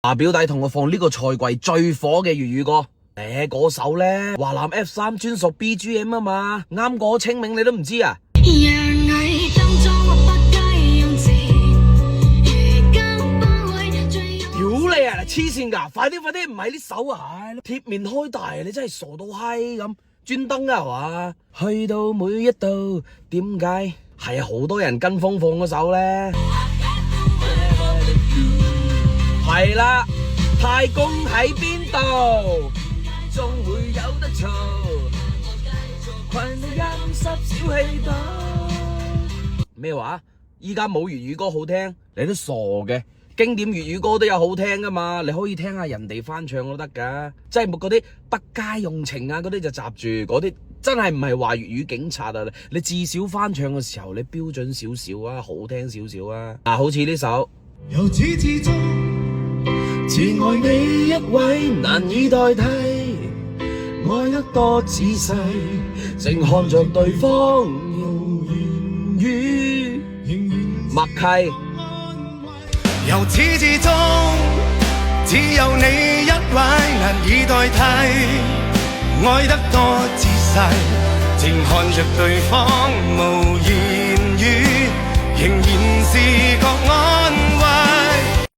表弟同我放呢個賽季最火嘅粵語歌，嗰首呢，華南 F3專屬 BGM 啊嘛，啱過清明你都唔知啊？屌你啊！黐線噶，快啲，唔係呢首啊！貼面開大，你真係傻到閪咁，專登啊係嘛？去到每一度，點解係好多人跟風放嗰首呢？係啦，太公喺邊度，仲會有得嘈，群到陰濕小氣度。咩話？依家冇粵語歌好聽，你都傻嘅。經典粵語歌都有好聽噶嘛，你可以聽下人哋翻唱都得噶。即係冇嗰啲不家用情啊，嗰啲就閘住，嗰啲真係唔係話粵語警察啊。你至少翻唱嘅時候，你標準少少啊，好聽少少啊。好似呢首。由始至終只愛你一位，難以代替，愛得多仔細，靜看着對方無言語，默契。由始至終只有你一位，難以代替，愛得多仔細，靜看着對方無言語，仍然是覺愛。